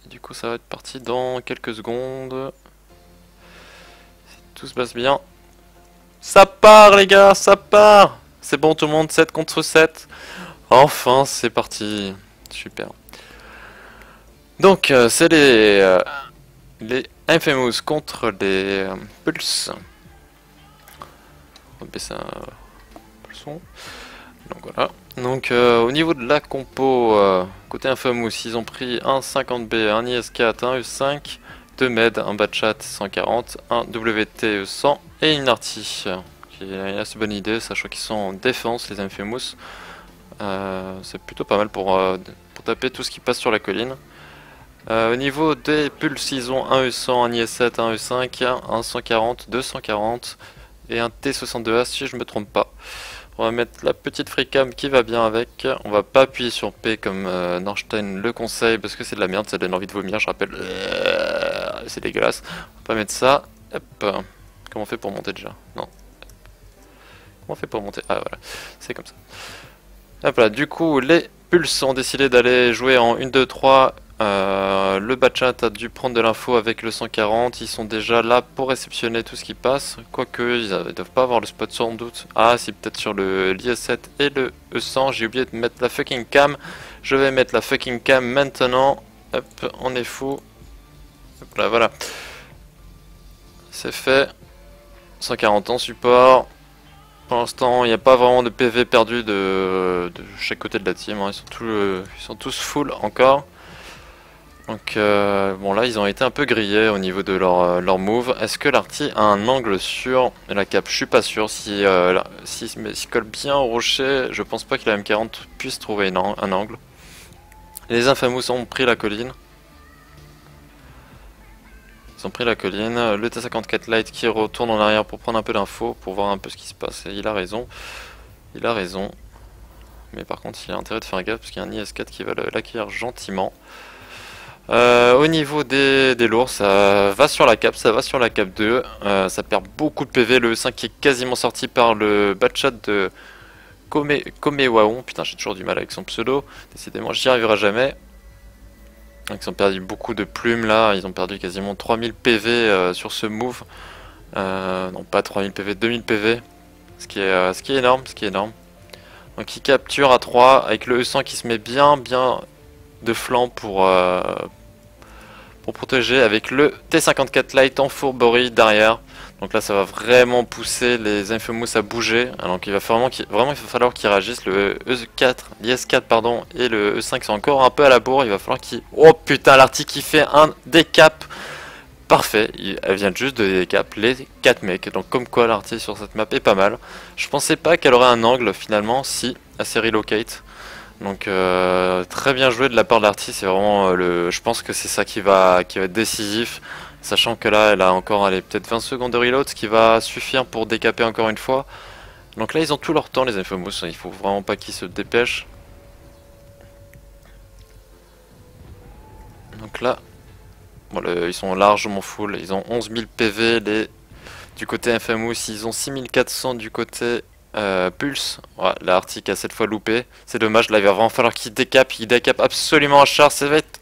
Et du coup ça va être parti dans quelques secondes. Si tout se passe bien. Ça part les gars, ça part. C'est bon tout le monde, 7 contre 7. Enfin c'est parti. Super. Donc c'est les Infamous contre les Pulse. On va baisser un peu le son. Donc voilà. Donc au niveau de la compo, côté Infamous, ils ont pris un 50B, un IS4, un E5, 2 MED, un Batchat 140, un WT 100 et une Arty. Qui est une assez bonne idée, sachant qu'ils sont en défense, les Infamous. C'est plutôt pas mal pour taper tout ce qui passe sur la colline. Au niveau des pulses, ils ont un E100, un IS7, un E5, un 140, 240 et un T62A si je me trompe pas. On va mettre la petite freecam qui va bien avec. On va pas appuyer sur P comme Norstein le conseille parce que c'est de la merde, ça donne envie de vomir, je rappelle. C'est dégueulasse. On va pas mettre ça. Hop. Comment on fait pour monter déjà? Non. Comment on fait pour monter? Ah voilà, c'est comme ça. Hop là, du coup, les pulses ont décidé d'aller jouer en 1, 2, 3. Le Batchat a dû prendre de l'info avec le 140, ils sont déjà là pour réceptionner tout ce qui passe, quoique ils doivent pas avoir le spot sans doute. Ah si, peut-être sur le l'IS7 et le E100, j'ai oublié de mettre la fucking cam. Je vais mettre la fucking cam maintenant. Hop, on est fou. Hop là, voilà. C'est fait. 140 en support. Pour l'instant, il n'y a pas vraiment de PV perdu de chaque côté de la team, hein. Ils sont tous full encore. Donc bon là ils ont été un peu grillés au niveau de leur move. Est-ce que l'Arty a un angle sur la cap? Je suis pas sûr. S'il colle bien au rocher, je pense pas que la M40 puisse trouver un angle. Les Infamous ont pris la colline. Ils ont pris la colline. Le T54 Light qui retourne en arrière pour prendre un peu d'infos, pour voir un peu ce qui se passe. Et il a raison. Il a raison. Mais par contre il a intérêt de faire gaffe parce qu'il y a un IS4 qui va l'accueillir gentiment. Au niveau des lourds, ça va sur la cap, ça va sur la cap 2, ça perd beaucoup de PV, le E5 qui est quasiment sorti par le Batchat de Komewaon, putain j'ai toujours du mal avec son pseudo, décidément j'y arriverai jamais. Donc, ils ont perdu beaucoup de plumes là, ils ont perdu quasiment 3000 PV sur ce move, non pas 3000 PV, 2000 PV, ce qui est énorme, Donc ils capturent à 3 avec le E100 qui se met bien de flanc pour protéger avec le T54 Light en fourberie derrière. Donc là ça va vraiment pousser les Infamous à bouger. Donc il va vraiment il va falloir qu'ils réagissent. Le E4, l'IS4 pardon et le E5 sont encore un peu à la bourre. Il va falloir qu'ils... Oh putain, l'Arty qui fait un décap. Parfait, elle vient juste de décap les 4 mecs. Donc comme quoi l'Arty sur cette map est pas mal. Je pensais pas qu'elle aurait un angle finalement, si, assez relocate. Donc très bien joué de la part de l'Arty, c'est vraiment je pense que c'est ça qui va être décisif, sachant que là elle a encore peut-être 20 secondes de reload, ce qui va suffire pour décaper encore une fois. Donc là ils ont tout leur temps les Infamous, il faut vraiment pas qu'ils se dépêchent. Donc là, bon, ils sont largement full, ils ont 11 000 PV du côté Infamous, ils ont 6400 du côté Pulse. Ouais, la Arctic a cette fois loupé. C'est dommage, là il va vraiment falloir qu'il décape. Il décape absolument à char. Ça va être...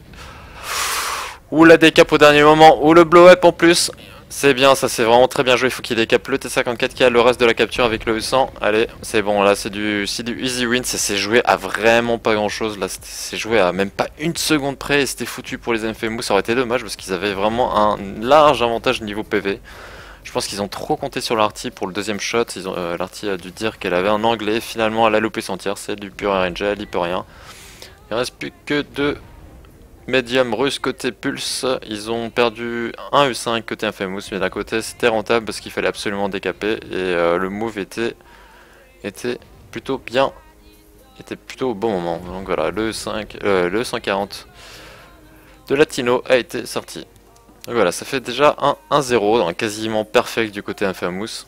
Ouh, la décape au dernier moment. Ouh, le blow-up en plus. C'est bien, ça c'est vraiment très bien joué. Il faut qu'il décape le T54 qui a le reste de la capture avec le E100. Allez, c'est bon, là c'est du easy win. Ça s'est joué à vraiment pas grand chose. Là c'est joué à même pas une seconde près et c'était foutu pour les Infamous. Ça aurait été dommage parce qu'ils avaient vraiment un large avantage niveau PV. Je pense qu'ils ont trop compté sur l'Arty pour le deuxième shot. L'Arty a dû dire qu'elle avait un anglais. Finalement, elle a loupé son tir. C'est du pur RNG, elle y peut rien. Il reste plus que 2 médiums russes côté Pulse. Ils ont perdu un E5 côté Infamous. Mais d'un côté, c'était rentable parce qu'il fallait absolument décaper. Et le move était plutôt bien. Était plutôt au bon moment. Donc voilà, le 140 de Latino a été sorti. Donc voilà, ça fait déjà un 1-0, un quasiment perfect du côté Infamous.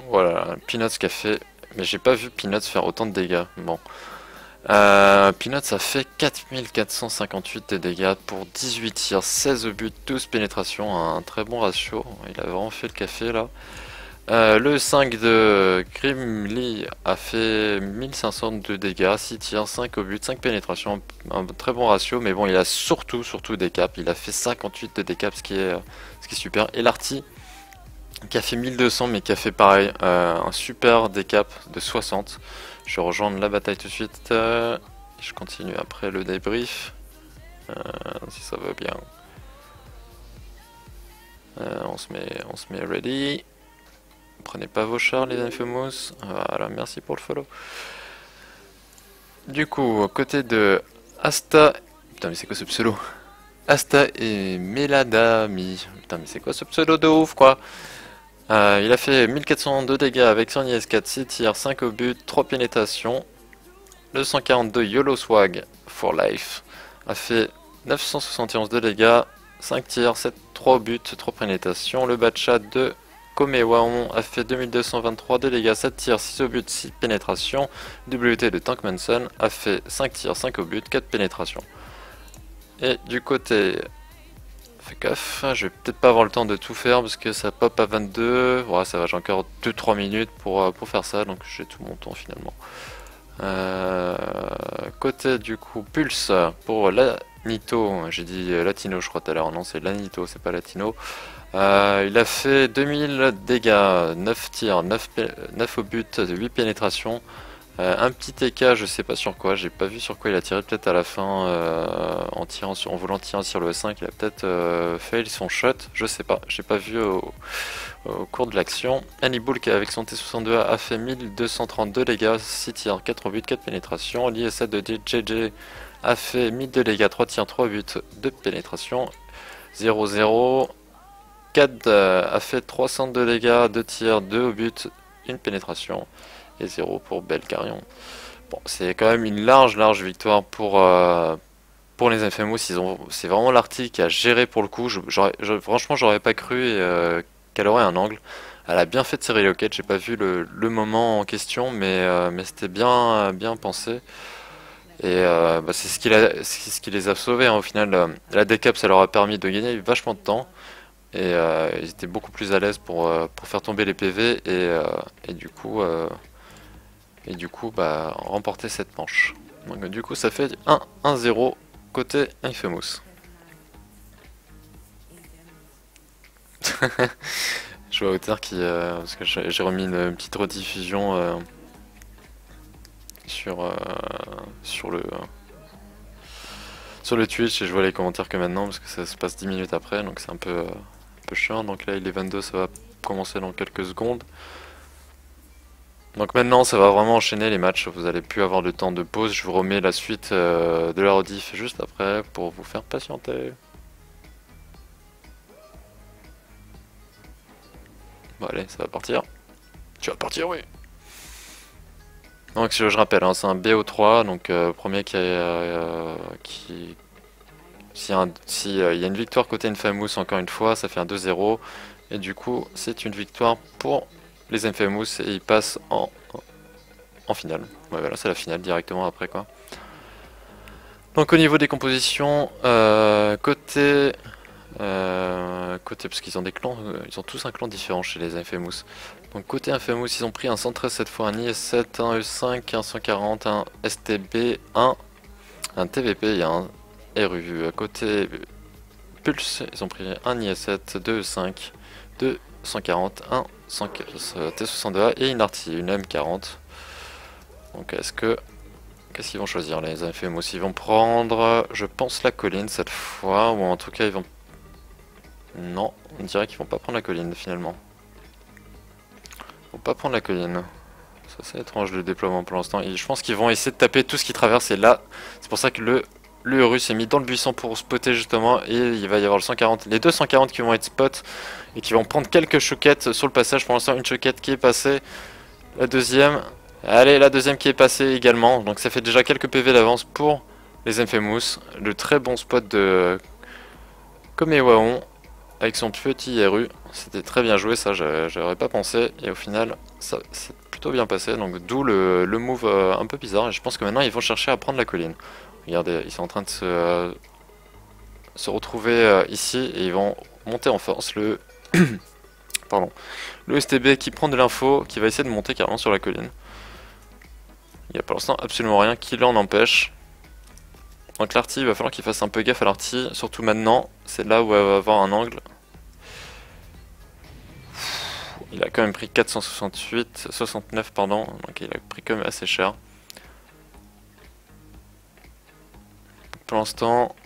Voilà, Peanuts qui a fait... Mais j'ai pas vu Peanuts faire autant de dégâts. Bon. Peanut, ça fait 4458 de dégâts pour 18 tirs, 16 au but, 12 pénétrations, un très bon ratio. Il a vraiment fait le café là. Le 5 de Grimly a fait 1500 de dégâts, 6 tirs, 5 au but, 5 pénétrations, un très bon ratio, mais bon, il a surtout des caps. Il a fait 58 de décaps, ce qui est super. Et l'Arty, qui a fait 1200, mais qui a fait pareil, un super décap de 60. Je vais rejoindre la bataille tout de suite. Je continue après le débrief, si ça va bien. On se met ready. Prenez pas vos chars les Infamous. Voilà, merci pour le follow. Du coup, côté de Asta... Putain mais c'est quoi ce pseudo? Asta et Meladami. Putain mais c'est quoi ce pseudo de ouf quoi? Il a fait 1402 dégâts avec son IS-4, 6 tirs, 5 au but, 3 pénétrations. Le 142 YOLO Swag for Life a fait 971 de dégâts, 5 tirs, 3 au but, 3 pénétrations. Le Batchat de Komewaon a fait 2223 de dégâts, 7 tirs, 6 au but, 6 pénétrations. WT de Tankmanson a fait 5 tirs, 5 au but, 4 pénétrations. Et du côté... Fais gaffe, je vais peut-être pas avoir le temps de tout faire parce que ça pop à 22. Ouais, ça va, j'ai encore 2-3 minutes pour faire ça, donc j'ai tout mon temps finalement. Côté du coup Pulse pour la Nito, j'ai dit Latino je crois tout à l'heure, non c'est Lanito, c'est pas Latino. Il a fait 2000 dégâts, 9 tirs, 9 au but, 8 pénétrations. Un petit TK, je sais pas sur quoi, j'ai pas vu sur quoi il a tiré, peut-être à la fin en voulant tirer sur le E5, il a peut-être fail son shot, je sais pas, j'ai pas vu au cours de l'action. Hannibal qui avec son T62 a fait 1232 dégâts, 6 tirs, 4 buts, 4 pénétrations. L'IS7 de JJ a fait 1002 dégâts, 3 tirs, 3 buts, 2 pénétrations. 0-0. Cad a fait 302 dégâts, 2 tirs, 2 au but, 1 pénétration. Et 0 pour Belcarion. Bon, c'est quand même une large victoire pour les Infamous. C'est vraiment l'Arty qui a géré pour le coup. Franchement, j'aurais pas cru qu'elle aurait un angle. Elle a bien fait de tirer les roquettes. J'ai pas vu le moment en question, mais c'était bien pensé. Et c'est ce qui les a sauvés hein, au final. La décap, ça leur a permis de gagner vachement de temps. Et ils étaient beaucoup plus à l'aise pour faire tomber les PV et du coup remporter cette manche. Donc du coup ça fait 1-0 côté Infamous. Je vois Auteur qui... parce que j'ai remis une petite rediffusion sur le Twitch et je vois les commentaires que maintenant parce que ça se passe 10 minutes après donc c'est un peu chiant. Donc là il est 22, ça va commencer dans quelques secondes. Donc maintenant ça va vraiment enchaîner les matchs, vous allez plus avoir de temps de pause, je vous remets la suite de la rediff juste après pour vous faire patienter. Bon allez, ça va partir. Tu vas partir, oui. Donc je rappelle, hein, c'est un BO3, donc premier s'il y a une victoire côté Infamous encore une fois, ça fait un 2-0. Et du coup c'est une victoire pour les Infamous et ils passent en finale. Ouais, voilà, c'est la finale directement après quoi. Donc au niveau des compositions, côté parce qu'ils ont des clans, ils ont tous un clan différent chez les Infamous. Donc côté Infamous, ils ont pris un 113 cette fois, un IS7, un E5, un 140, un STB, un TVP, il y a un RU. Côté Pulse, ils ont pris un IS7, 2 E5, 2 140, un T62A et une Arty, une M40. Donc qu'est-ce qu'ils vont choisir les Infamous? Ils vont prendre, je pense, la colline cette fois, ou en tout cas ils vont... Non, on dirait qu'ils vont pas prendre la colline finalement. Ils vont pas prendre la colline. Ça c'est étrange le déploiement pour l'instant. Je pense qu'ils vont essayer de taper tout ce qui traverse et là, c'est pour ça que le russe est mis dans le buisson pour spotter justement et il va y avoir le 140, les deux 140 qui vont être spot et qui vont prendre quelques choquettes sur le passage. Pour l'instant une choquette qui est passée, la deuxième, allez la deuxième qui est passée également, donc ça fait déjà quelques PV d'avance pour les Infamous. Le très bon spot de Komewaon avec son petit RU, c'était très bien joué ça, j'aurais pas pensé et au final ça c'est plutôt plutôt bien passé, donc d'où le move un peu bizarre. Et je pense que maintenant ils vont chercher à prendre la colline. Regardez, ils sont en train de se retrouver ici et ils vont monter en force. Pardon. Le STB qui prend de l'info, qui va essayer de monter carrément sur la colline. Il n'y a pour l'instant absolument rien qui l'en empêche. Donc l'arty, il va falloir qu'il fasse un peu gaffe à l'arty, surtout maintenant, c'est là où elle va avoir un angle. Il a quand même pris 69 pardon, donc il a pris quand même assez cher. Pour l'instant,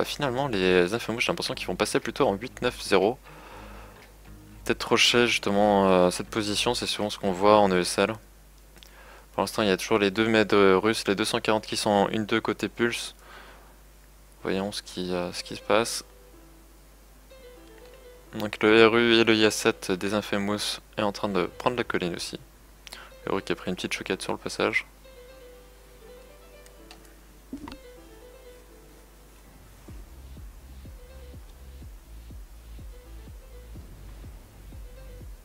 finalement les Infamous, j'ai l'impression qu'ils vont passer plutôt en 8-9-0. Peut-être rusher justement cette position, c'est souvent ce qu'on voit en ESL. Pour l'instant, il y a toujours les deux meds russes, les 240 qui sont en 1-2 côté pulse. Voyons ce qui se passe. Donc le RU et le IA7 des Infamous est en train de prendre la colline aussi. Le RU qui a pris une petite choquette sur le passage.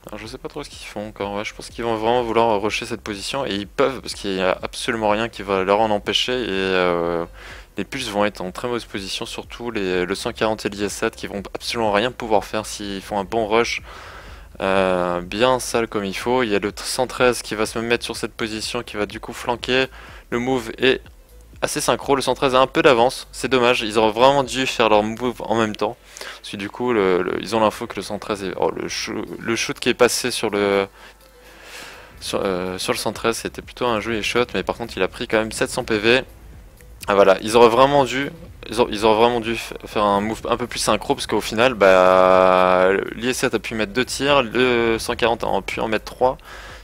Alors je sais pas trop ce qu'ils font encore, ouais, je pense qu'ils vont vraiment vouloir rusher cette position et ils peuvent parce qu'il n'y a absolument rien qui va leur en empêcher et les pulses vont être en très mauvaise position, surtout le 140 et l'IS7 qui vont absolument rien pouvoir faire s'ils font un bon rush bien sale comme il faut. Il y a le 113 qui va se mettre sur cette position qui va du coup flanquer, le move est assez synchro, le 113 a un peu d'avance, c'est dommage, ils auraient vraiment dû faire leur move en même temps. Parce que du coup, ils ont l'info que le 113 est... Oh, le shoot qui est passé sur le 113, c'était plutôt un joli shot, mais par contre il a pris quand même 700 PV. Ah voilà, ils auraient vraiment dû faire un move un peu plus synchro, parce qu'au final, l'IS7 a pu mettre 2 tirs, le 140 a pu en mettre 3.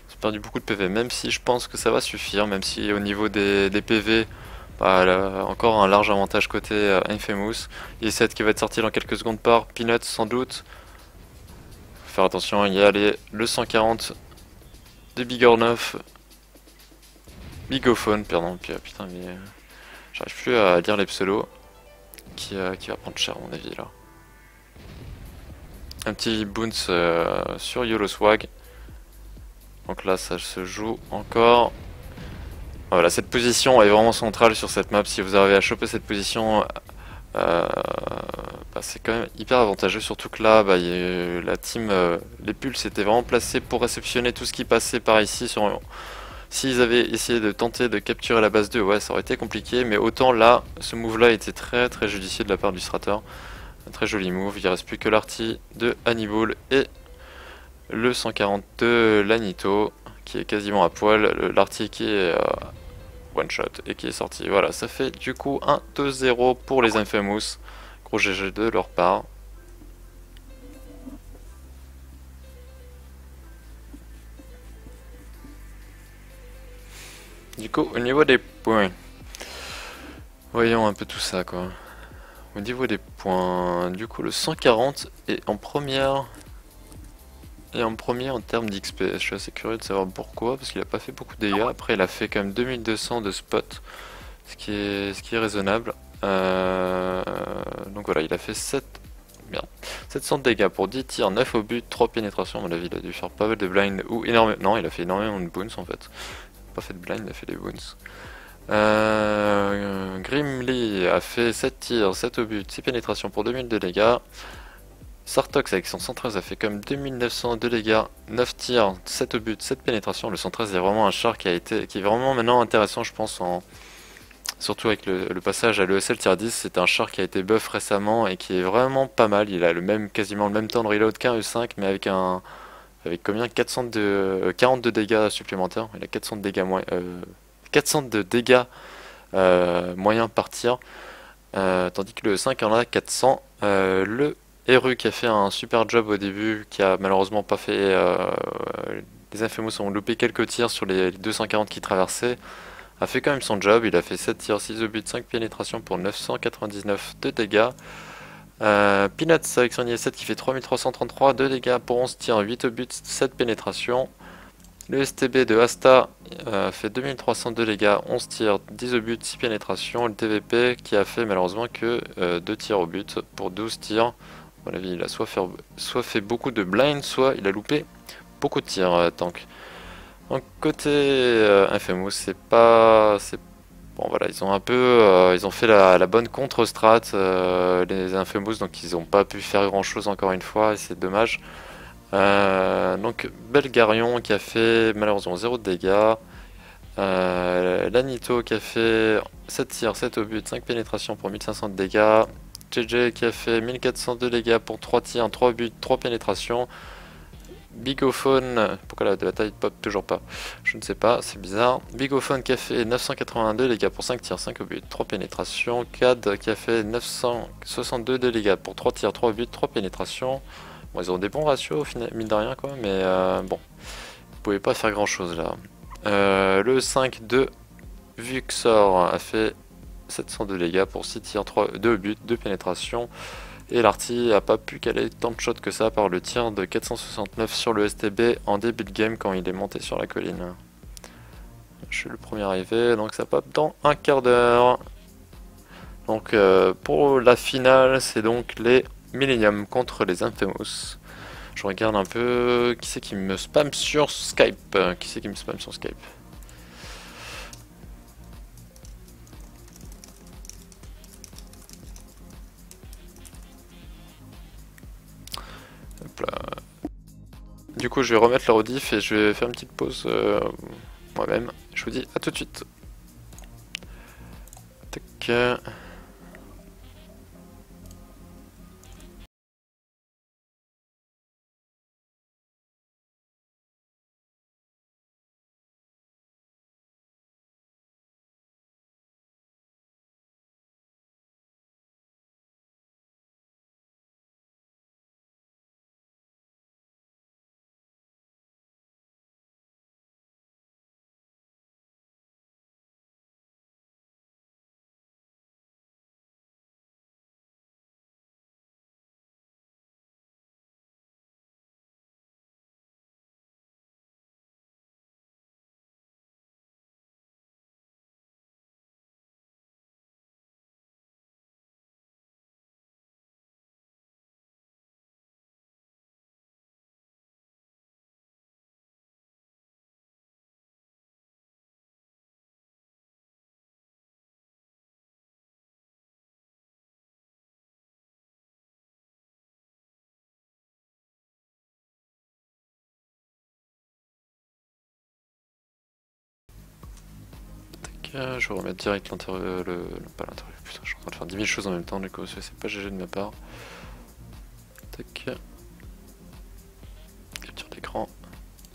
Ils ont perdu beaucoup de PV, même si je pense que ça va suffire, même si au niveau des PV... encore un large avantage côté Infamous. IS7 qui va être sorti dans quelques secondes par Peanuts sans doute. Faut faire attention, il y a le 140 de Bigornov. Bigophone, pardon. Puis, putain, mais j'arrive plus à lire les pseudos. Qui va prendre cher à mon avis là. Un petit bounce sur YOLO Swag. Donc là ça se joue encore. Voilà, cette position est vraiment centrale sur cette map. Si vous arrivez à choper cette position, c'est quand même hyper avantageux. Surtout que là, la team, les pulses étaient vraiment placés pour réceptionner tout ce qui passait par ici. S'ils avaient essayé de tenter de capturer la base 2, ouais, ça aurait été compliqué. Mais autant là, ce move-là était très très judicieux de la part du Strator. Un très joli move. Il ne reste plus que l'arty de Hannibal et le 142 Lanito qui est quasiment à poil. L'arty qui est one shot et qui est sorti. Voilà, ça fait du coup un 2-0 pour les Infamous. Gros GG de leur part. Du coup, au niveau des points, voyons un peu tout ça quoi. Au niveau des points, du coup le 140 est en première. Et en premier en termes d'XP, je suis assez curieux de savoir pourquoi, parce qu'il a pas fait beaucoup de dégâts. Après il a fait quand même 2200 de spot, ce qui est raisonnable. Donc voilà, il a fait 700 de dégâts pour 10 tirs, 9 au but, 3 pénétrations. À mon avis il a dû faire pas mal de blind, ou énormément, non il a fait énormément de boons en fait. Pas fait de blind, il a fait des boons. Grimly a fait 7 tirs, 7 au but, 6 pénétrations pour 2000 de dégâts. Sartox avec son 113 a fait comme 2900 de dégâts, 9 tirs, 7 au but, 7 pénétrations. Le 113 est vraiment un char qui est vraiment maintenant intéressant je pense, surtout avec le passage à l'ESL tier 10. C'est un char qui a été buff récemment et qui est vraiment pas mal. Il a quasiment le même temps de reload qu'un E5 mais avec combien 40 de dégâts supplémentaires. Il a 400 de dégâts moyens par tir, tandis que le E5 en a 400. Le RU qui a fait un super job au début, qui a malheureusement pas fait... les Infamous ont loupé quelques tirs sur les 240 qui traversaient, a fait quand même son job. Il a fait 7 tirs, 6 au but, 5 pénétrations pour 999 de dégâts. Peanuts avec son IS7 qui fait 3333 de dégâts pour 11 tirs, 8 au but, 7 pénétrations. Le STB de Asta fait 2300 de dégâts, 11 tirs, 10 au but, 6 pénétrations. Le TVP qui a fait malheureusement que 2 tirs au but pour 12 tirs. À mon avis, il a soit fait beaucoup de blind, soit il a loupé beaucoup de tirs, Tank. Donc côté Infamous, bon voilà, ils ont un peu, ils ont fait la bonne contre-strat les Infamous, donc ils n'ont pas pu faire grand-chose encore une fois et c'est dommage. Donc Belgarion qui a fait malheureusement 0 de dégâts. Lanito qui a fait 7 tirs, 7 au but, 5 pénétrations pour 1500 de dégâts. JJ qui a fait 1402 dégâts pour 3 tirs, 3 buts, 3 pénétrations. Bigophone, pourquoi la bataille pop toujours pas? Je ne sais pas, c'est bizarre. Bigophone qui a fait 982 dégâts pour 5 tirs, 5 au but, 3 pénétrations. Cad qui a fait 962 de dégâts pour 3 tirs, 3 buts, 3 pénétrations. Bon, ils ont des bons ratios au final, mine de rien quoi, mais bon, vous pouvez pas faire grand chose là. Le 5 de Vuxor a fait 702 dégâts pour 6 tirs, 2 buts, 2 pénétrations. Et l'Arty a pas pu caler tant de shots que ça par le tir de 469 sur le STB en début de game quand il est monté sur la colline. Je suis le premier arrivé, donc ça pop dans un quart d'heure. Donc pour la finale, c'est donc les Millennium contre les Infamous. Je regarde un peu qui c'est qui me spam sur Skype. Qui c'est qui me spam sur Skype? Hop là. Du coup, je vais remettre la rediff et je vais faire une petite pause moi-même. Je vous dis à tout de suite. Tac. Je vais remettre direct l'intérieur, pas l'intérieur, putain, je suis en train de faire 10 000 choses en même temps, du coup, c'est pas GG de ma part. Tac. Capture d'écran.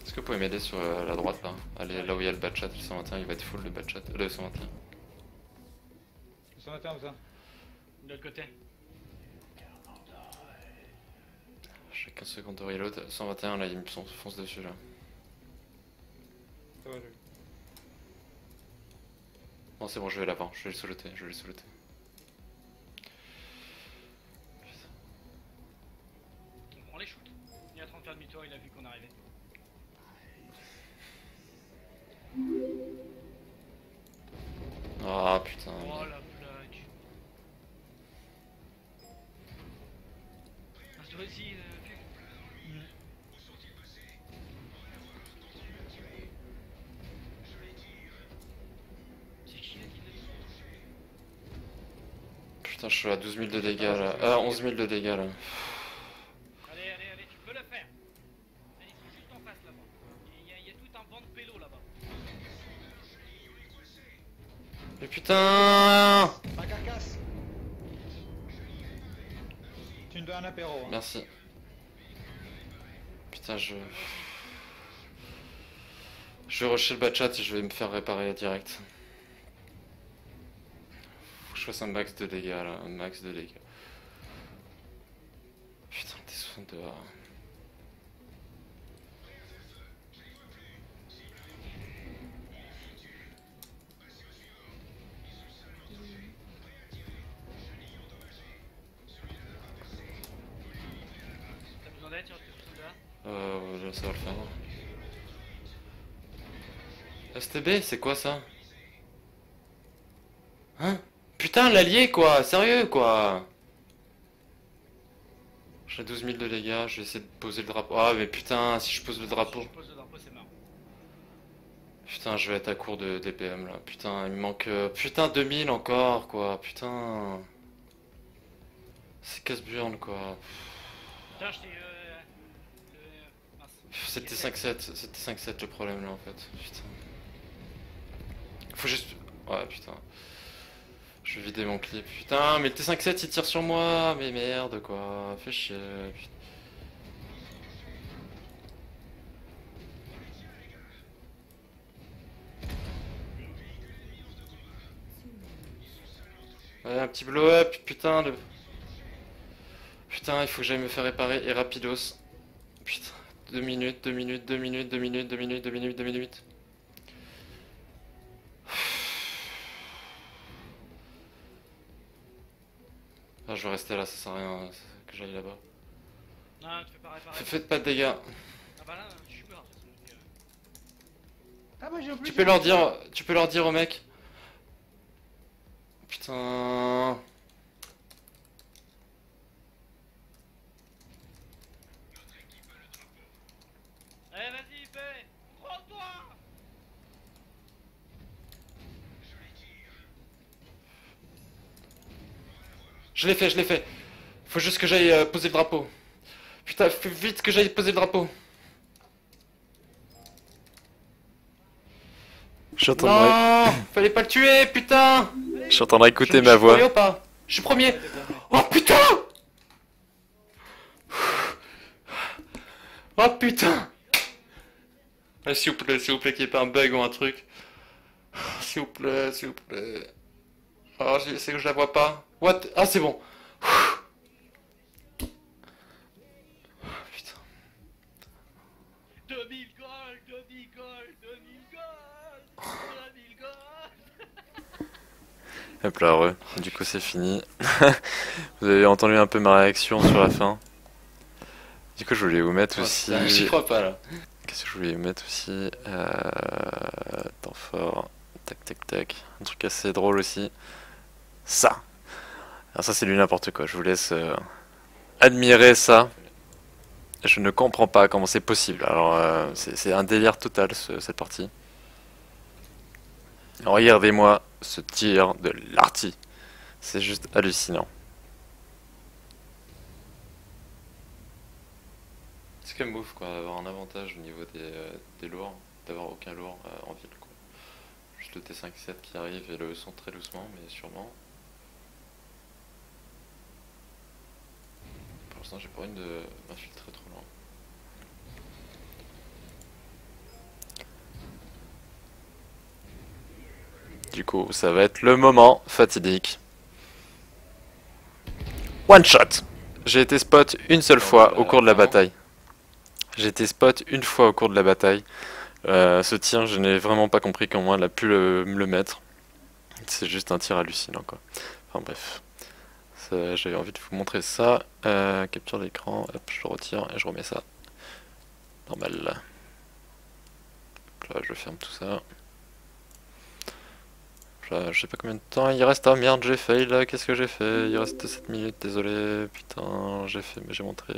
Est-ce que vous pouvez m'aider sur la droite là? Allez, là où il y a le bas de chat, le 121, il va être full le bas de chat. Le 121. Le 121 où ça? De l'autre côté. J'ai 15 secondes de reload. 121 là, il me fonce dessus là. Ça va, je... Non, c'est bon, je vais l'avant, je vais le soloter, je vais le soloter. On prend les shoots. Il est en train de faire demi-tour, il a vu qu'on arrivait. Ah putain. Oh la blague. Ah, toi aussi, c'est qui là qui l'a dit? Putain, je suis à 12 000 de dégâts là. Ah, 11 000 de dégâts là. Allez, allez, allez, tu peux le faire. Ils sont juste en face là-bas. Il y a tout un banc de pélo là-bas. Mais putain! Ma carcasse! Tu me dois un apéro. Hein. Merci. Putain, je vais rusher le bas de chat et je vais me faire réparer direct. Faut que je fasse un max de dégâts là, un max de dégâts. Putain, t'es 62. T'as besoin d'aide sur le soldat? Là, ça va le faire. STB, c'est quoi ça? Hein? Putain, l'allié quoi, sérieux quoi! J'ai 12 000 de dégâts, je vais essayer de poser le drapeau. Ah, mais putain, si je pose le drapeau. Si je pose le drapeau, c'est marrant. Putain, je vais être à court de DPM là. Putain, il me manque. Putain, 2000 encore quoi. Putain. C'est casse-burne quoi. Putain, je t'ai. Mince. C'était 5-7. C'était 5-7 le problème là en fait. Putain. Faut juste. Ouais, putain. Je vais vider mon clip. Putain, mais le T5-7 il tire sur moi. Mais merde quoi. Fais chier. Putain. Ouais, un petit blow-up. Putain, le. Putain, il faut que j'aille me faire réparer et rapidos. Putain, 2 minutes, 2 minutes, 2 minutes, 2 minutes, 2 minutes, 2 minutes, 2 minutes. Ah, je vais rester là, ça sert à rien que j'aille là-bas. Non, tu fais pas réparer. Faites pas de dégâts. Ah bah là, je suis mort de toute façon. Ah bah j'ai oublié. Tu peux leur dire au mec. Putain. Allez, vas-y, fais. Prends-toi. Je l'ai fait, je l'ai fait. Faut juste que j'aille poser le drapeau. Putain, fais vite que j'aille poser le drapeau. Non, fallait pas le tuer, putain. Je suis en train d'écouter Je ma suis voix. premier ou pas? Je suis premier. Oh putain. Oh putain. Ah, s'il vous plaît qu'il n'y ait pas un bug ou un truc. S'il vous plaît, s'il vous plaît. Oh, c'est que je la vois pas. What? Ah, c'est bon. Putain. 2000 gold, 2000 gold, 2000 gold, 2000 gold. Hop là, heureux. Du coup, c'est fini. Vous avez entendu un peu ma réaction sur la fin. Du coup, je voulais vous mettre Oh, aussi. putain, j'y crois pas là. Qu'est-ce que je voulais vous mettre aussi temps fort. Tac, tac, tac. Un truc assez drôle aussi. Ça. Alors, ça, c'est du n'importe quoi. Je vous laisse admirer ça. Je ne comprends pas comment c'est possible. Alors, c'est un délire total cette partie. Regardez-moi ce tir de l'arty. C'est juste hallucinant. C'est comme move quoi, avoir un avantage au niveau des lourds, d'avoir aucun lourd en ville quoi. Juste le T5-7 qui arrive et le son très doucement mais sûrement. Pour l'instant j'ai pas envie de m'infiltrer trop loin. Du coup, ça va être le moment fatidique. One shot. J'ai été spot une seule fois au cours de la bataille. J'ai été spot une fois au cours de la bataille. Ce tir, je n'ai vraiment pas compris comment elle a pu me le mettre. C'est juste un tir hallucinant quoi. Enfin bref. J'avais envie de vous montrer ça. Capture d'écran, hop, je le retire et je remets ça. Normal. Là, je ferme tout ça. Là, je sais pas combien de temps il reste. Ah merde, j'ai fail là, qu'est-ce que j'ai fait? Il reste 7 minutes, désolé. Putain, j'ai fait, mais j'ai montré.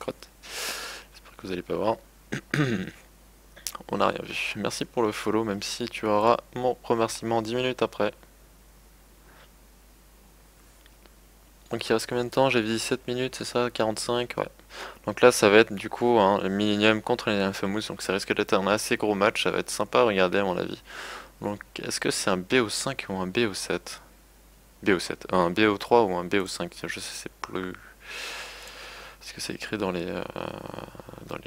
Crotte. J'espère que vous allez pas voir. On n'a rien vu. Merci pour le follow, même si tu auras mon remerciement 10 minutes après. Donc il reste combien de temps? J'ai dit 7 minutes, c'est ça? 45, ouais. Donc là ça va être du coup le Millennium contre les Infamous, donc ça risque d'être un assez gros match, ça va être sympa à regarder à mon avis. Donc est-ce que c'est un BO5 ou un BO7? BO7, un BO3 ou un BO5, je sais c'est plus... Est-ce que c'est écrit dans les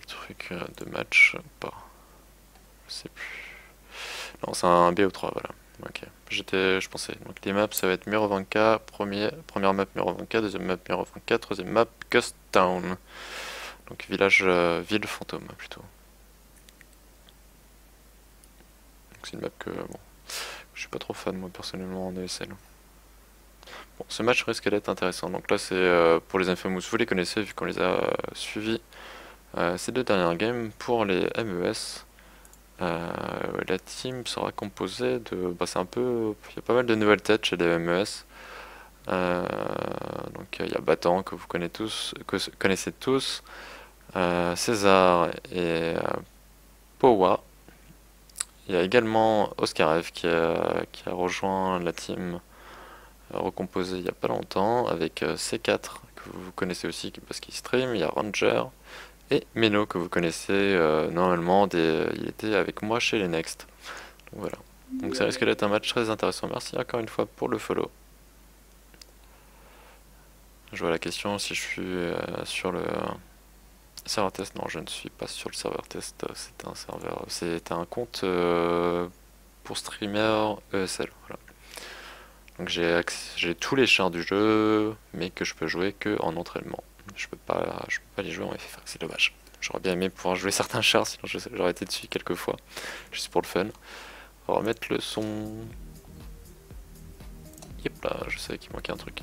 trucs de match ou pas? Je sais plus. Non c'est un BO3 voilà. Ok, je pensais. Donc les maps ça va être Mirovanka, première map Mirovanka, deuxième map Mirovanka, troisième map Ghost Town. Donc village, ville fantôme plutôt. C'est une map que bon, je suis pas trop fan moi personnellement en ESL. Bon, ce match risque d'être intéressant. Donc là c'est pour les Infamous, vous les connaissez vu qu'on les a suivis ces deux dernières games. Pour les MES. La team sera composée de... Bah, c'est un peu... Il y a pas mal de nouvelles têtes chez les MES. Donc il y a Battant que vous connaissez tous, César et Powa. Il y a également Oscarev qui a rejoint la team recomposée il y a pas longtemps avec C4 que vous connaissez aussi parce qu'il stream. Il y a Ranger et Meno que vous connaissez normalement. Il était avec moi chez les Next. Donc voilà. Donc ça risque d'être un match très intéressant. Merci encore une fois pour le follow. Je vois la question si je suis sur le serveur test. Non, je ne suis pas sur le serveur test. C'est un compte pour streamer ESL. Voilà. Donc j'ai tous les chars du jeu, mais que je peux jouer que en entraînement. Je peux pas les jouer en FF. C'est dommage. J'aurais bien aimé pouvoir jouer certains chars, sinon j'aurais été dessus quelques fois, juste pour le fun. On va remettre le son. Yep là, je savais qu'il manquait un truc.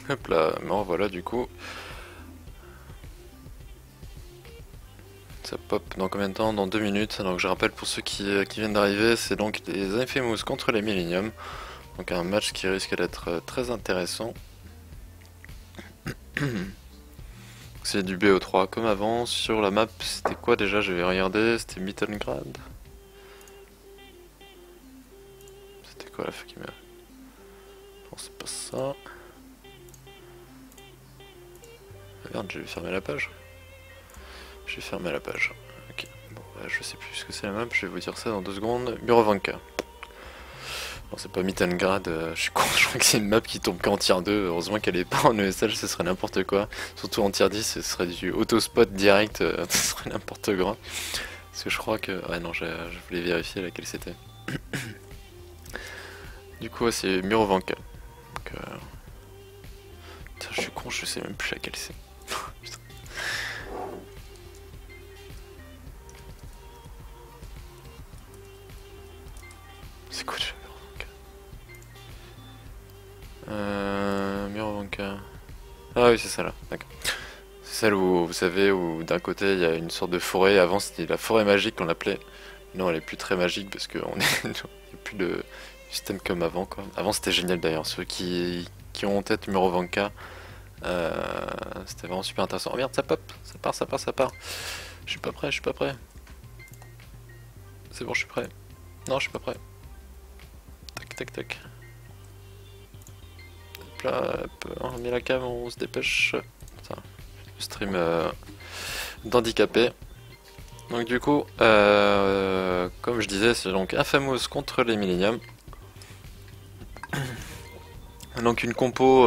Hop là, bon voilà du coup. Ça pop dans combien de temps? Dans 2 minutes. Donc je rappelle pour ceux qui viennent d'arriver, c'est donc les Infamous contre les Millennium. Donc un match qui risque d'être très intéressant. C'est du BO3 comme avant. Sur la map, c'était quoi déjà? Je vais regarder. C'était Mittengrad. C'était quoi la fuck email? Non, c'est pas ça. Ah merde, j'ai fermé la page. J'ai fermé la page. Ok, bon, bah, je sais plus ce que c'est la map, je vais vous dire ça dans 2 secondes. Murovanka. Bon, c'est pas Mittengrad, je suis con, je crois que c'est une map qui tombe qu'en tier 2. Heureusement qu'elle est pas en ESL, ce serait n'importe quoi. Surtout en tier 10, ce serait du autospot direct, ce serait n'importe quoi. Parce que je crois que. Ouais, non, je voulais vérifier laquelle c'était. Du coup, ouais, c'est Murovanka. Donc, putain, je suis con, je sais même plus laquelle c'est. Putain. C'est quoi déjà Murovanka? Ah oui, c'est ça là, d'accord. C'est celle où, vous savez, où d'un côté il y a une sorte de forêt. Avant c'était la forêt magique qu'on l'appelait. Non, elle est plus très magique parce qu'il n'y a plus de système comme avant, quoi. Avant c'était génial d'ailleurs. Ceux qui ont en tête Murovanka, c'était vraiment super intéressant. Oh merde, ça pop, ça part, ça part, ça part. Je suis pas prêt, je suis pas prêt. C'est bon, je suis prêt. Non, je suis pas prêt. Tac, tac, tac. Hop là, hop, on met la cam, on se dépêche. Putain, le stream d'handicapé. Donc du coup, comme je disais, c'est donc Infamous contre les Millennium. Donc une compo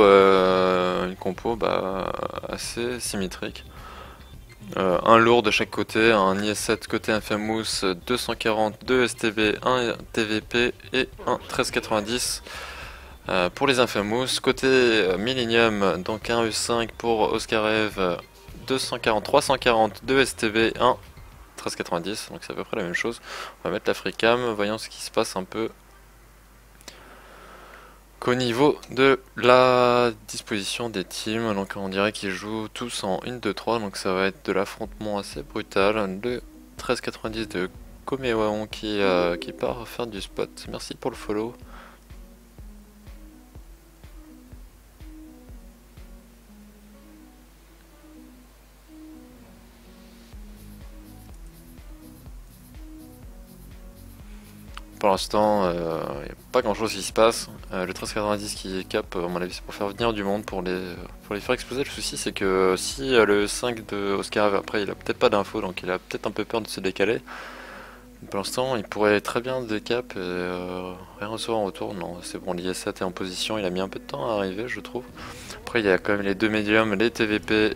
bah, assez symétrique. Un lourd de chaque côté, un IS-7 côté Infamous, 240, 2 STB, 1 TVP et un 1390 pour les Infamous. Côté Millennium, donc un U5 pour Oscarev, 240, 340, 2 STB, 1 1390, donc c'est à peu près la même chose. On va mettre la FreeCam, voyons ce qui se passe un peu qu'au niveau de la disposition des teams. Donc on dirait qu'ils jouent tous en 1-2-3, donc ça va être de l'affrontement assez brutal. Le 1390 de Komewaon qui part faire du spot. Merci pour le follow. Pour l'instant, il n'y a pas grand chose qui se passe. Le 1390 qui cap, à mon avis, c'est pour faire venir du monde, pour les faire exploser. Le souci, c'est que si le 5 de Oscar, après, il a peut-être pas d'infos, donc il a peut-être un peu peur de se décaler. Pour l'instant, il pourrait très bien décap et rien recevoir en retour. Non, c'est bon, l'IS-7 est en position, il a mis un peu de temps à arriver, je trouve. Après, il y a quand même les deux médiums, les TVP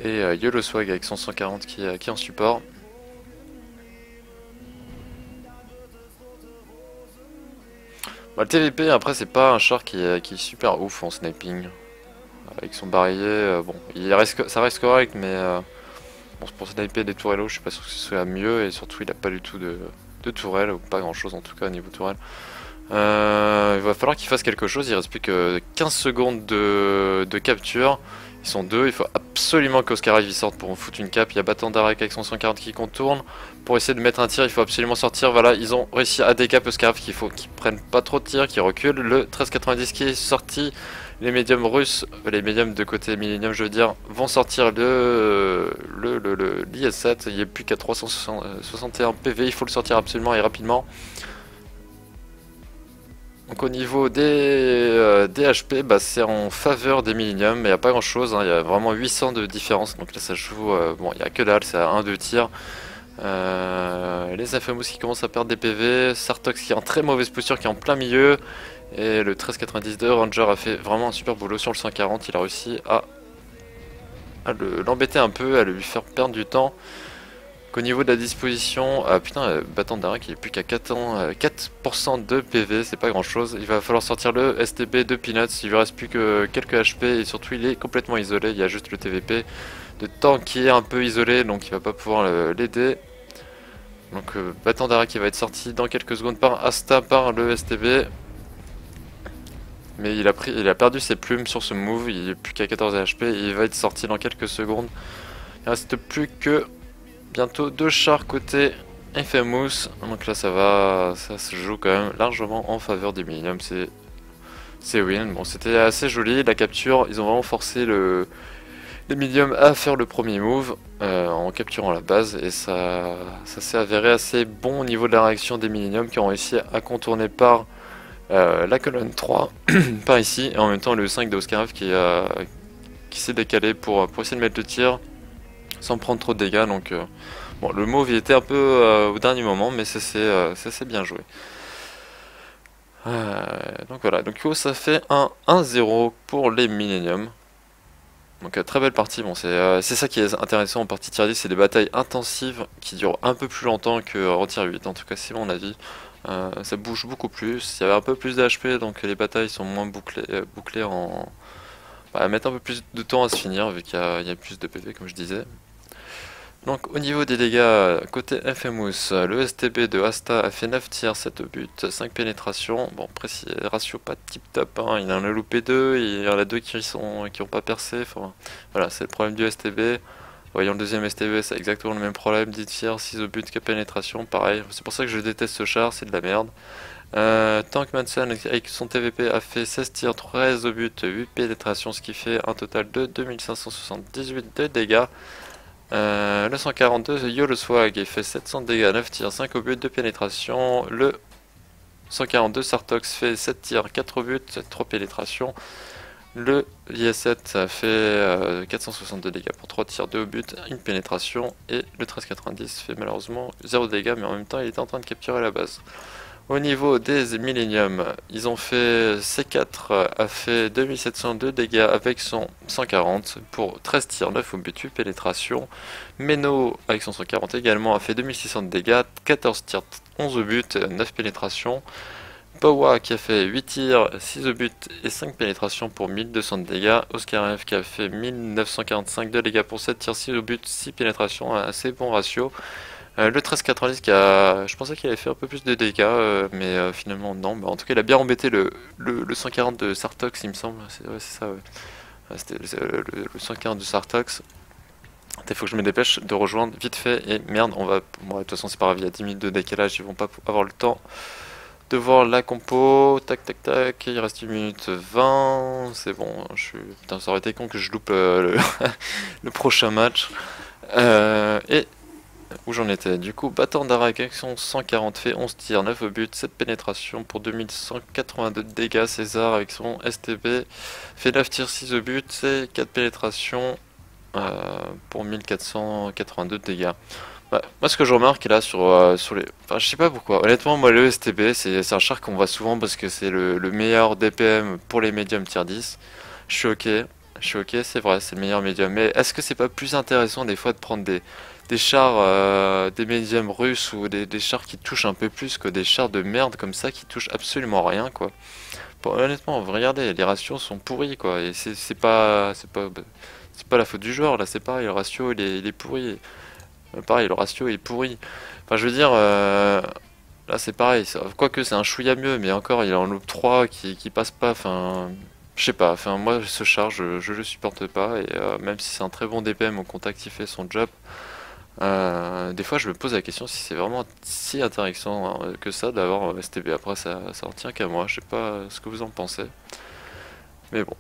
et YOLO Swag avec son 140 qui est en support. Bah, le TVP après c'est pas un char qui est super ouf en sniping. Avec son barillet, bon, ça reste correct, mais bon, pour sniper des tourelles je suis pas sûr que ce soit mieux, et surtout il a pas du tout de tourelle, ou pas grand chose en tout cas au niveau tourelle. Il va falloir qu'il fasse quelque chose, il reste plus que 15 secondes de capture. Ils sont deux, il faut absolument qu'Oscar y sorte pour foutre une cap. Il y a Battant d'Arak avec son 140 qui contourne. Pour essayer de mettre un tir, il faut absolument sortir. Voilà, ils ont réussi à décap Oscar qu'il faut qu'ils prennent pas trop de tirs, qu'ils reculent. Le 1390 qui est sorti. Les médiums russes, les médiums de côté Millennium, je veux dire, vont sortir l'IS-7. Il n'y a plus qu'à 361 PV, il faut le sortir absolument et rapidement. Donc au niveau des HP, bah, c'est en faveur des Millennium, mais il n'y a pas grand chose, hein, il y a vraiment 800 de différence, donc là ça joue, bon il n'y a que dalle, c'est à 1-2 tirs. Les Infamous qui commencent à perdre des PV, Sartox qui est en très mauvaise posture, qui est en plein milieu, et le 1392 Ranger a fait vraiment un super boulot sur le 140, il a réussi à l'embêter un peu, à lui faire perdre du temps. Qu'au niveau de la disposition, putain, Battant d'Arak il est plus qu'à 4% de PV, c'est pas grand chose. Il va falloir sortir le STB de Peanuts, il lui reste plus que quelques HP et surtout il est complètement isolé, il y a juste le TVP de temps qui est un peu isolé, donc il va pas pouvoir l'aider. Donc Battant d'Arak qui va être sorti dans quelques secondes par Asta, par le STB. Mais il a perdu ses plumes sur ce move, il est plus qu'à 14 HP et il va être sorti dans quelques secondes. Il reste plus que bientôt 2 chars côté Infamous, donc là ça se joue quand même largement en faveur des Millennium, c'est win. Bon, c'était assez joli la capture, ils ont vraiment forcé les Millennium à faire le premier move en capturant la base, et ça s'est avéré assez bon au niveau de la réaction des Millennium qui ont réussi à contourner par la colonne 3 par ici, et en même temps le 5 de Oscarov qui s'est décalé pour essayer de mettre le tir. sans prendre trop de dégâts. Donc bon, le mauve il était un peu au dernier moment, mais ça s'est bien joué. Donc voilà, donc ça fait un 1-0 pour les Millennium. Donc très belle partie, bon c'est ça qui est intéressant en partie tier 10, c'est des batailles intensives qui durent un peu plus longtemps que en tier 8, en tout cas c'est mon avis. Ça bouge beaucoup plus, il y avait un peu plus d'HP donc les batailles sont moins bouclées en... Bah, mettre un peu plus de temps à se finir vu qu'il y a plus de PV comme je disais. Donc au niveau des dégâts, côté Infamous, le STB de Asta a fait 9 tirs, 7 buts, 5 pénétrations. Bon, précis, ratio pas tip top, hein. Il en a loupé 2, il y en a 2 qui ont pas percé. Enfin, voilà, c'est le problème du STB. Voyons le deuxième STB, c'est exactement le même problème, 10 tirs, 6 au but, 4 pénétrations, pareil. C'est pour ça que je déteste ce char, c'est de la merde. Tank Manson avec son TVP a fait 16 tirs, 13 au but, 8 pénétrations, ce qui fait un total de 2578 de dégâts. Le 142, Yo le Swag, il fait 700 dégâts, 9 tirs, 5 au but, 2 pénétrations. Le 142, Sartox fait 7 tirs, 4 au but, 3 pénétrations. Le IS-7 a fait 462 dégâts pour 3 tirs, 2 au but, 1 pénétration. Et le 1390 fait malheureusement 0 dégâts, mais en même temps il était en train de capturer la base. Au niveau des Millennium, ils ont fait C4 a fait 2702 dégâts avec son 140 pour 13 tirs, 9 au but, 8 pénétration. Meno avec son 140 également a fait 2600 dégâts, 14 tirs, 11 au but, 9 pénétrations. Powa qui a fait 8 tirs, 6 au but et 5 pénétrations pour 1200 dégâts. Oscar F qui a fait 1945 de dégâts pour 7 tirs, 6 au but, 6 pénétrations, un assez bon ratio. Le 1390 qui a... Je pensais qu'il avait fait un peu plus de dégâts, mais finalement non. Bah, en tout cas il a bien embêté le 140 de Sartox il me semble. Ouais, c'est ça, ouais. C'était le 140 de Sartox. Il faut que je me dépêche de rejoindre vite fait. Et merde, on va... Bon, de toute façon c'est pas grave, il y a 10 minutes de décalage, ils vont pas avoir le temps de voir la compo. Tac tac tac, il reste 1 minute 20. C'est bon, je suis... Putain, ça aurait été con que je loupe le prochain match. Et... Où j'en étais? Du coup, Battant d'Arak avec son 140 fait 11 tirs, 9 au but, 7 pénétrations pour 2182 dégâts. César avec son STB fait 9 tirs, 6 au but et 4 pénétrations pour 1482 dégâts. Bah, moi ce que je remarque là sur les... Enfin je sais pas pourquoi, honnêtement moi le STB c'est un char qu'on voit souvent parce que c'est le meilleur DPM pour les médiums tier 10. Je suis ok, c'est vrai, c'est le meilleur médium. Mais est-ce que c'est pas plus intéressant des fois de prendre des chars, des médiums russes ou des chars qui touchent un peu plus que des chars de merde comme ça qui touchent absolument rien quoi. Bon, honnêtement, regardez, les ratios sont pourris quoi. Et c'est pas la faute du joueur là, c'est pareil, le ratio il est pourri. Pareil, le ratio est pourri. Enfin, je veux dire, là c'est pareil. Quoique c'est un chouïa mieux, mais encore il est en loop 3 qui passe pas. Enfin, je sais pas. Enfin, moi ce char je le supporte pas. Et même si c'est un très bon DPM au contact, il fait son job. Des fois, je me pose la question si c'est vraiment si intéressant que ça d'avoir STB. Après, ça en tient qu'à moi. Je sais pas ce que vous en pensez. Mais bon.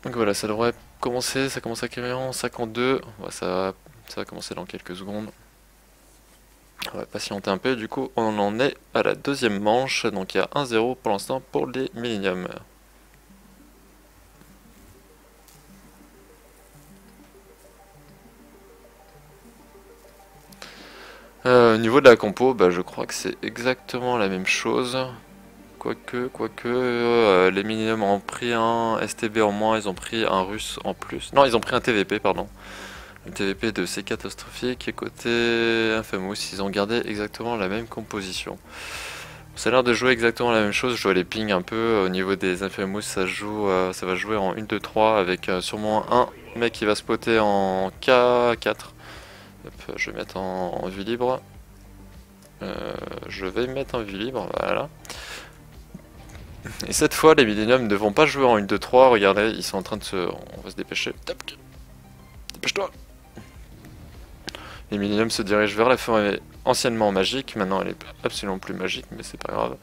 Donc voilà, ça devrait commencer. Ça commence à quelle heure? 52. Ouais, ça va commencer dans quelques secondes. On va patienter un peu. Du coup, on en est à la deuxième manche. Donc il y a 1-0 pour l'instant pour les Millennium. Au niveau de la compo, bah, je crois que c'est exactement la même chose. Quoique, les Millennium ont pris un STB en moins, ils ont pris un russe en plus. Non, ils ont pris un TVP, pardon. Le TVP de C catastrophique et côté Infamous, ils ont gardé exactement la même composition. Ça a l'air de jouer exactement la même chose, je vois les pings un peu. Au niveau des Infamous, ça va jouer en 1, 2, 3 avec sûrement un mec qui va spotter en K4. Hop, je vais mettre en vue libre. Je vais mettre en vue libre, voilà. Et cette fois, les Millennium ne vont pas jouer en 1, 2, 3. Regardez, ils sont en train de se... On va se dépêcher. Dépêche-toi. Les Millennium se dirigent vers la forêt anciennement magique. Maintenant, elle est absolument plus magique, mais c'est pas grave.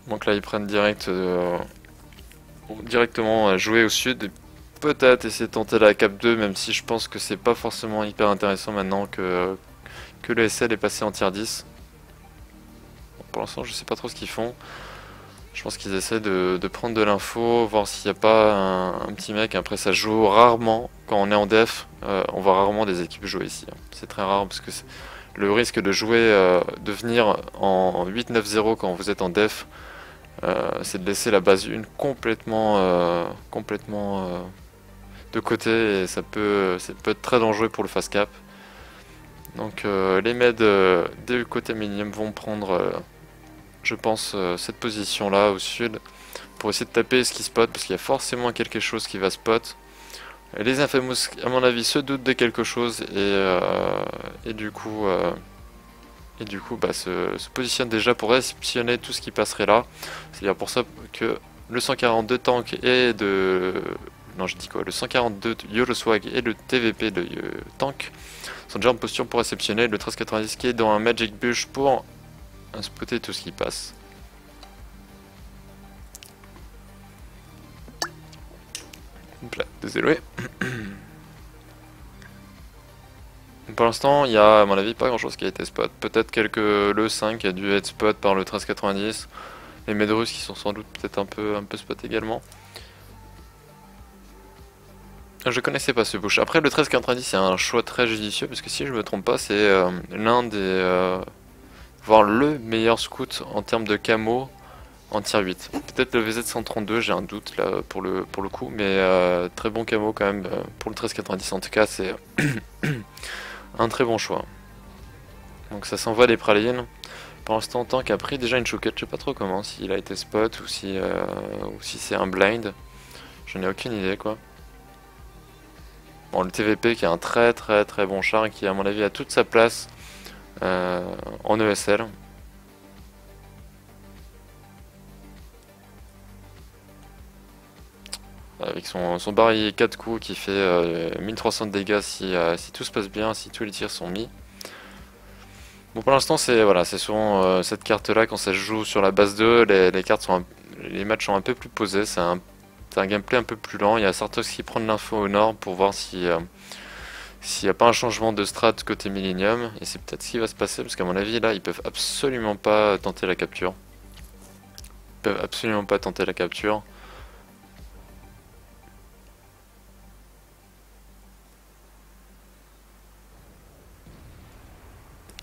Donc là, ils prennent directement jouer au sud. Peut-être essayer de tenter la cap 2, même si je pense que c'est pas forcément hyper intéressant maintenant que le SL est passé en tier 10. Bon, pour l'instant, je sais pas trop ce qu'ils font. Je Je pense qu'ils essaient de prendre de l'info, voir s'il n'y a pas un petit mec. Après, ça joue rarement. Quand on est en def, on voit rarement des équipes jouer ici. C'est très rare parce que le risque de jouer, de venir en 8-9-0 quand vous êtes en def, c'est de laisser la base 1 complètement, de côté et ça peut être très dangereux pour le fast cap. Donc les meds du côté Millennium vont prendre, je pense, cette position là au sud pour essayer de taper ce qui spot parce qu'il y a forcément quelque chose qui va spot. Et les Infamous, à mon avis, se doutent de quelque chose et du coup bah, se positionnent déjà pour réceptionner tout ce qui passerait là. C'est-à-dire pour ça que le 142 tank et non, je dis quoi, le 142 Euroswag et le TVP de tank sont déjà en posture pour réceptionner le 1390 qui est dans un Magic Bush pour spotter tout ce qui passe. Hop là, désolé. Pour l'instant, il y a à mon avis pas grand chose qui a été spot. Peut-être le 5 qui a dû être spot par le 1390. Les Medrus qui sont sans doute peut-être un peu spot également. Je connaissais pas ce bush. Après le 1390 c'est un choix très judicieux parce que si je me trompe pas c'est l'un des voire le meilleur scout en termes de camo en tier 8. Peut-être le VZ132, j'ai un doute là pour le coup, mais très bon camo quand même pour le 1390 en tout cas c'est un très bon choix. Donc ça s'envoie des pralines. Pour l'instant Tank a pris déjà une chouquette, je sais pas trop comment, s'il a été spot ou si c'est un blind. Je n'ai aucune idée quoi. Bon, le TVP qui est un très bon char et qui à mon avis a toute sa place en ESL. Avec son barillet 4 coups qui fait 1300 de dégâts si tout se passe bien, si tous les tirs sont mis. Bon pour l'instant c'est voilà, c'est souvent cette carte là quand ça se joue sur la base 2, les matchs sont un peu plus posés, c'est un gameplay un peu plus lent. Il y a Sartos qui prend de l'info au nord pour voir s'il n'y a pas un changement de strat côté Millennium. Et c'est peut-être ce qui va se passer parce qu'à mon avis là ils peuvent absolument pas tenter la capture. Ils peuvent absolument pas tenter la capture.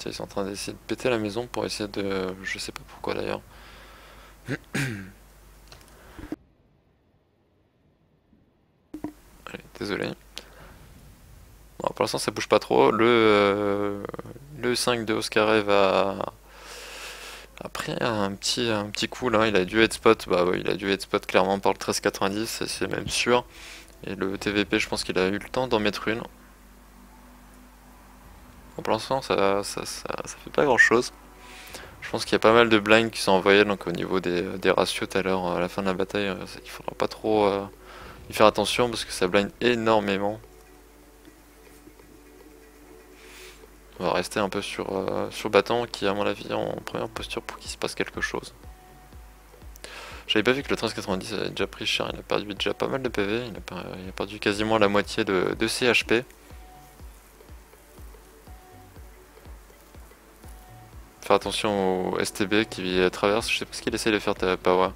Ils sont en train d'essayer de péter la maison pour essayer de... Je sais pas pourquoi d'ailleurs. Allez, désolé. Bon, pour l'instant ça bouge pas trop. Le 5 de Oscar va... a pris un petit coup là. Il a dû être spot. Bah ouais, il a dû être spot clairement par le 1390, c'est même sûr. Et le TVP, je pense qu'il a eu le temps d'en mettre une. Pour l'instant ça fait pas grand chose. Je pense qu'il y a pas mal de blinds qui sont envoyés donc au niveau des ratios tout à l'heure à la fin de la bataille. Il faudra pas trop y faire attention parce que ça blind énormément. On va rester un peu sur Battant qui est à mon avis en première posture pour qu'il se passe quelque chose. J'avais pas vu que le 1390 avait déjà pris cher, il a perdu déjà pas mal de PV, il a perdu quasiment la moitié de CHP. Faire attention au STB qui traverse, je sais pas ce qu'il essaie de faire Pawa.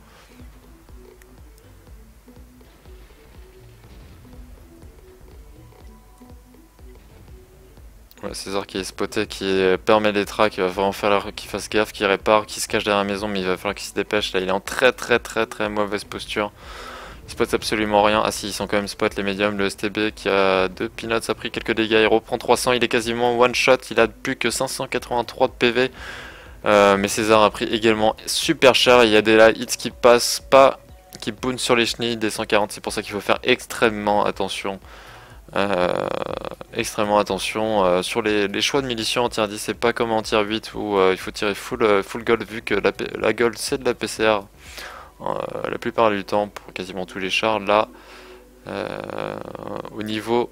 Voilà, César qui est spoté, qui permet les tracks, il va vraiment falloir qu'il fasse gaffe, qu'il répare, qu'il se cache derrière la maison, mais il va falloir qu'il se dépêche. Là il est en très mauvaise posture. Il spot absolument rien. Ah si, ils sont quand même spot les médiums. Le STB qui a 2 peanuts a pris quelques dégâts, il reprend 300, il est quasiment one shot, il a plus que 583 de PV. Mais César a pris également super cher. Il y a des hits qui passent pas, qui boonent sur les chenilles des 140. C'est pour ça qu'il faut faire extrêmement attention. Sur les choix de munitions en tier 10. C'est pas comme en tier 8 où il faut tirer full gold vu que la gold c'est de la PCR la plupart du temps pour quasiment tous les chars. Là, au niveau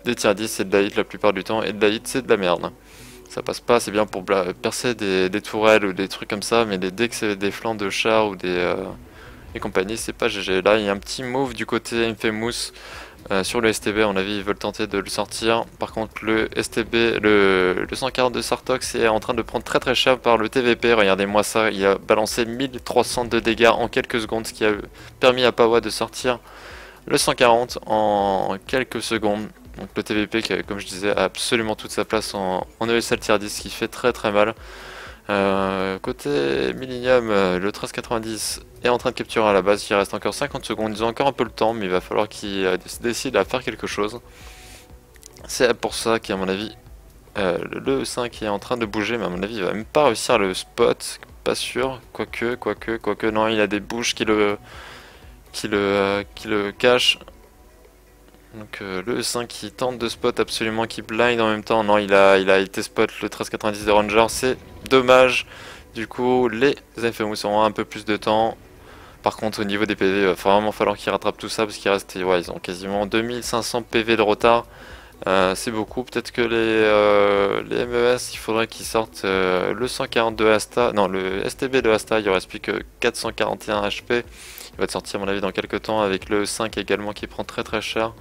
des tier 10 c'est de la hit la plupart du temps et de la hit c'est de la merde. Ça passe pas, c'est bien pour percer des tourelles ou des trucs comme ça, mais dès que c'est des flancs de chars ou et compagnie, c'est pas GG. Là, il y a un petit move du côté Infamous sur le STB. À mon avis, ils veulent tenter de le sortir. Par contre, le STB, le 140 de Sartox est en train de prendre très très cher par le TVP. Regardez-moi ça, il a balancé 1300 de dégâts en quelques secondes, ce qui a permis à Pawa de sortir le 140 en quelques secondes. Donc le TVP qui, comme je disais, a absolument toute sa place en ESL tier 10, ce qui fait très très mal. Côté Millennium, le 1390 est en train de capturer à la base, il reste encore 50 secondes, ils ont encore un peu le temps, mais il va falloir qu'ils décident à faire quelque chose. C'est pour ça qu'à mon avis, le 5 est en train de bouger, mais à mon avis il va même pas réussir le spot, pas sûr, quoique, non, il a des bouches qui le cachent. Donc le 5 qui tente de spot absolument, qui blind en même temps. Non, il a été spot le 1390 de Ranger, c'est dommage. Du coup, les Infamous auront un peu plus de temps. Par contre, au niveau des PV, il va vraiment falloir qu'ils rattrapent tout ça parce qu'il reste, ouais, ils ont quasiment 2500 PV de retard. C'est beaucoup. Peut-être que les MES, il faudrait qu'ils sortent le 140 de Asta, non, le STB de Asta. Il ne reste plus que 441 HP. Il va être sorti à mon avis dans quelques temps avec le 5 également qui prend très très cher.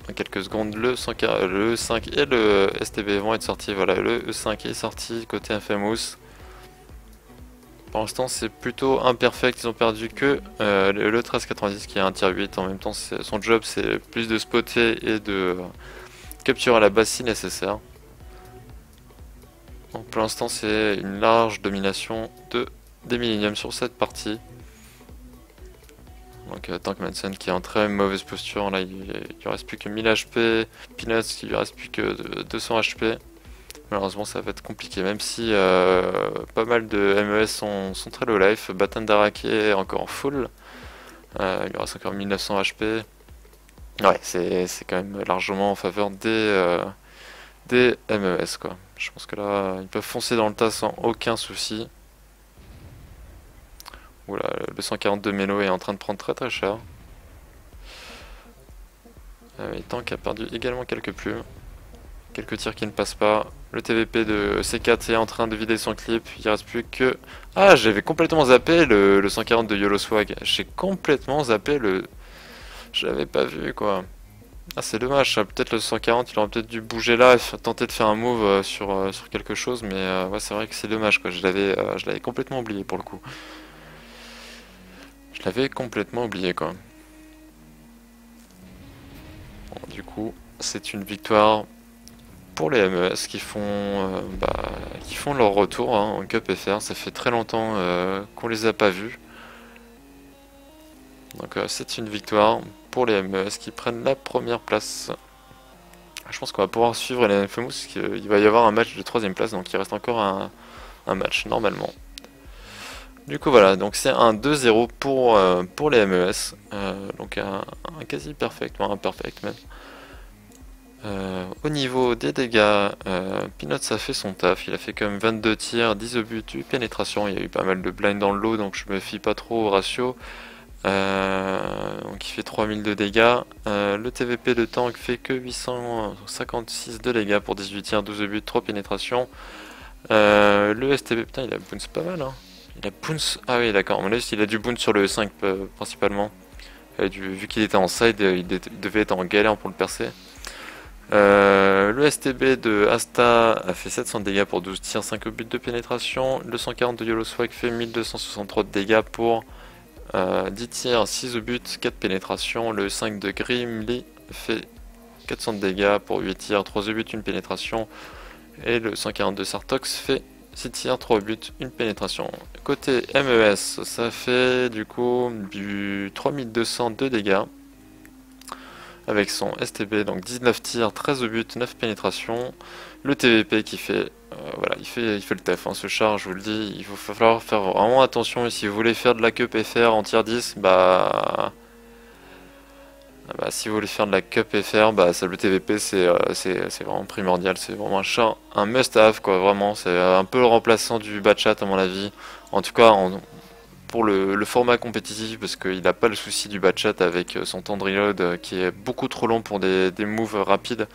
Dans quelques secondes, le 5 et le STB vont être sortis. Voilà, le 5 est sorti côté Infamous. Pour l'instant, c'est plutôt imperfect. Ils ont perdu que le 1390 qui est un tier 8. En même temps, son job, c'est plus de spotter et de capturer à la base si nécessaire. Donc pour l'instant, c'est une large domination des Millennium sur cette partie. Donc Tankmanson qui est en très mauvaise posture, là il lui reste plus que 1000 HP, Peanuts qui lui reste plus que 200 HP. Malheureusement ça va être compliqué, même si pas mal de MES sont très low life. Batandara qui est encore en full, il lui reste encore 1900 HP. Ouais, c'est quand même largement en faveur des MES quoi. Je pense que là ils peuvent foncer dans le tas sans aucun souci. Oula, le 142 Mélo est en train de prendre très très cher. Tank a perdu également quelques plumes. Quelques tirs qui ne passent pas. Le TVP de C4 est en train de vider son clip. Il reste plus que... Ah, j'avais complètement zappé le 140 de YOLO Swag. J'ai complètement zappé le... Je l'avais pas vu quoi. Ah, c'est dommage. Peut-être le 140, il aurait peut-être dû bouger là et tenter de faire un move sur quelque chose. Mais ouais, c'est vrai que c'est dommage quoi. Je l'avais complètement oublié pour le coup. Je l'avais complètement oublié quoi. Bon, du coup, c'est une victoire pour les MES qui font leur retour hein, en Cup FR. Ça fait très longtemps qu'on les a pas vus. Donc c'est une victoire pour les MES qui prennent la première place. Je pense qu'on va pouvoir suivre les Infamous parce qu'il va y avoir un match de 3ème place. Donc il reste encore un match normalement. Du coup voilà, donc c'est un 2-0 pour les MES, donc un quasi perfect, un perfect même. Au niveau des dégâts, Peanuts a fait son taf, il a fait quand même 22 tirs, 10 au but, 8 pénétrations, il y a eu pas mal de blind dans le lot donc je me fie pas trop au ratio. Donc il fait 3000 de dégâts, le TVP de Tank fait que 856 de dégâts pour 18 tirs, 12 au but, 3 pénétrations. Le STB, putain il a bounce pas mal hein. Il a bounce, ah oui d'accord, à mon avis il a du bounce sur le 5 principalement. Vu qu'il était en side, il devait être en galère pour le percer. Le STB de Asta a fait 700 de dégâts pour 12 tirs, 5 au but de pénétration. Le 140 de YOLO Swag fait 1263 de dégâts pour 10 tirs, 6 au but, 4 pénétrations. Le 5 de Grimly fait 400 de dégâts pour 8 tirs, 3 au but, 1 pénétration. Et le 140 de Sartox fait 6 tirs, 3 buts, 1 pénétration. Côté MES, ça fait du coup du 3200 de dégâts. Avec son STB, donc 19 tirs, 13 au but, 9 pénétrations. Le TVP qui fait, voilà, il fait le taf, hein, ce char, je vous le dis, il va falloir faire vraiment attention. Et si vous voulez faire de la Cup FR en tier 10, si vous voulez faire de la Cup FR, ça, le TVP c'est vraiment primordial, c'est vraiment un char, un must-have quoi, vraiment, c'est un peu le remplaçant du Batchat à mon avis. En tout cas, pour le format compétitif parce qu'il n'a pas le souci du Batchat avec son temps de reload qui est beaucoup trop long pour des moves rapides.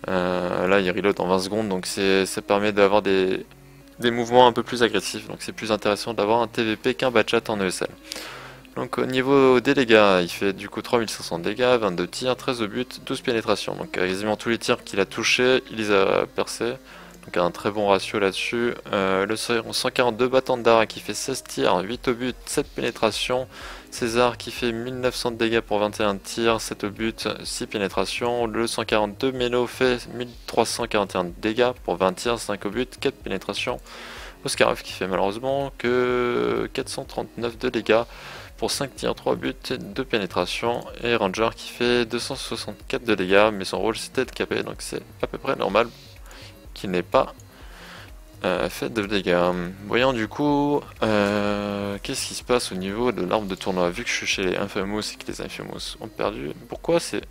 Là il reload en 20 secondes donc ça permet d'avoir des des mouvements un peu plus agressifs, donc c'est plus intéressant d'avoir un TVP qu'un Batchat en ESL. Donc au niveau des dégâts, il fait du coup 3500 dégâts, 22 tirs, 13 de but, 12 pénétrations. Donc quasiment tous les tirs qu'il a touchés, il les a percés. Donc un très bon ratio là-dessus. Le 142 Batandara qui fait 16 tirs, 8 au but, 7 pénétrations. César qui fait 1900 de dégâts pour 21 tirs, 7 au but, 6 pénétrations. Le 142 Meno fait 1341 dégâts pour 20 tirs, 5 au but, 4 pénétrations. Oskarov qui fait malheureusement que 439 de dégâts pour 5 tirs, 3 buts, 2 pénétrations. Et Ranger qui fait 264 de dégâts, mais son rôle c'était de caper, donc c'est à peu près normal qu'il n'ait pas fait de dégâts. Voyons du coup qu'est-ce qui se passe au niveau de l'arbre de tournoi. Vu que je suis chez les Infamous et que les Infamous ont perdu, pourquoi c'est